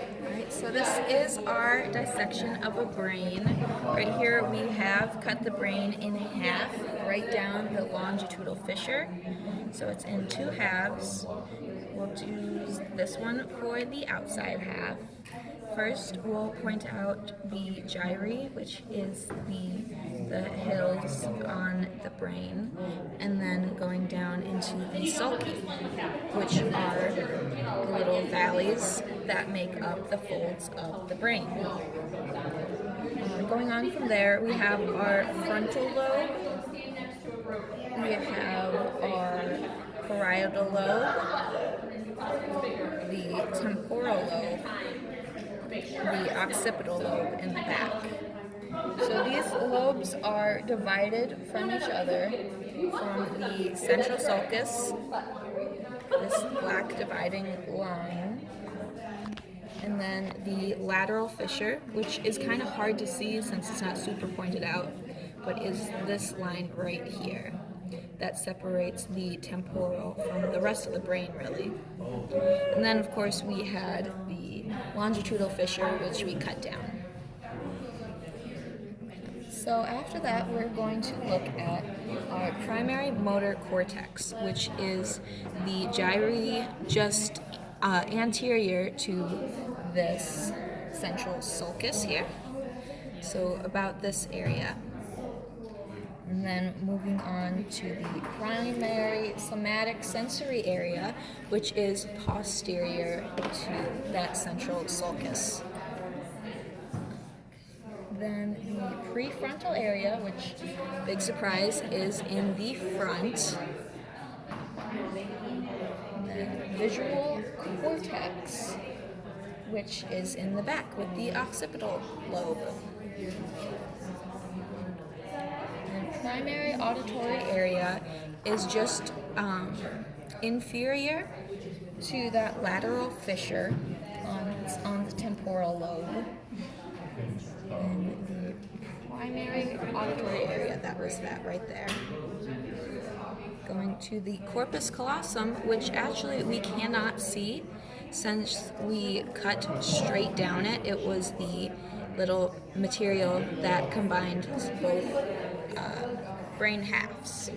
Alright, so this is our dissection of a brain. Right here we have cut the brain in half, right down the longitudinal fissure. So it's in two halves. We'll use this one for the outside half. First, we'll point out the gyri, which is the hills on the brain, and then going down into the sulci, which are the little valleys that make up the folds of the brain. Going on from there, we have our frontal lobe, we have our parietal lobe, the temporal lobe, the occipital lobe in the back. So these lobes are divided from each other from the central sulcus, this black dividing line, and then the lateral fissure, which is kind of hard to see since it's not super pointed out, but is this line right here that separates the temporal from the rest of the brain, really. And then, of course, we had the longitudinal fissure, which we cut down. So after that, we're going to look at our primary motor cortex, which is the gyri just anterior to this central sulcus here. So about this area. And then moving on to the primary somatic sensory area, which is posterior to that central sulcus. Then the prefrontal area, which, big surprise, is in the front. And then visual cortex, which is in the back with the occipital lobe. And primary auditory area is just inferior to that lateral fissure on the temporal lobe. And the primary auditory area, that was that right there. Going to the corpus callosum, which actually we cannot see since we cut straight down it. It was the little material that combined both brain halves.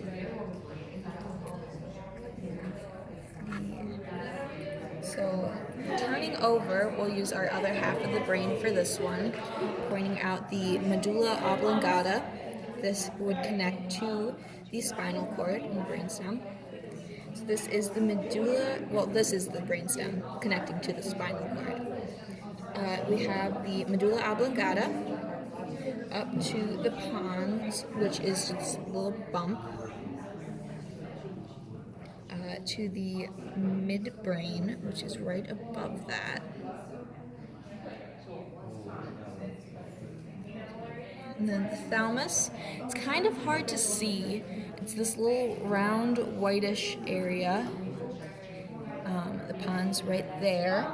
So turning over, we'll use our other half of the brain for this one, pointing out the medulla oblongata. This would connect to the spinal cord in the brainstem. So this is the medulla, well, this is the brainstem connecting to the spinal cord. We have the medulla oblongata up to the pons, which is just a little bump, to the midbrain, which is right above that. And then the thalamus, it's kind of hard to see. It's this little round whitish area. The pons right there.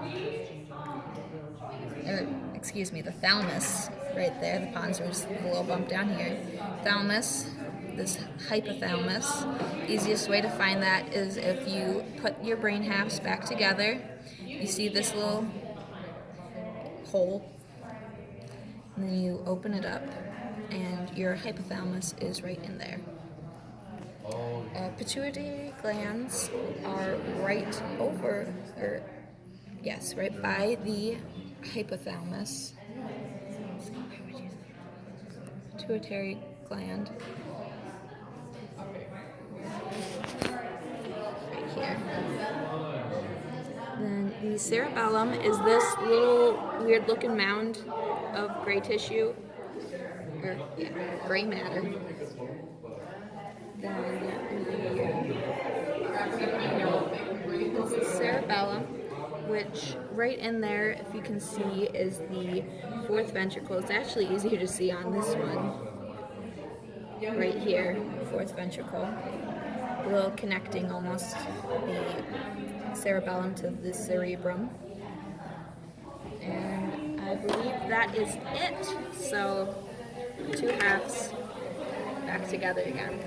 The thalamus right there. The pons are just a little bump down here. Thalamus, this hypothalamus. Easiest way to find that is if you put your brain halves back together. You see this little hole, and then you open it up, and your hypothalamus is right in there. Pituitary glands are right by the hypothalamus. Pituitary gland. Right here. Then the cerebellum is this little weird looking mound of gray tissue, gray matter. Then this is cerebellum, which right in there, if you can see, is the fourth ventricle. It's actually easier to see on this one. Right here, fourth ventricle. A little connecting almost the cerebellum to the cerebrum. And I believe that is it. So, two halves back together again.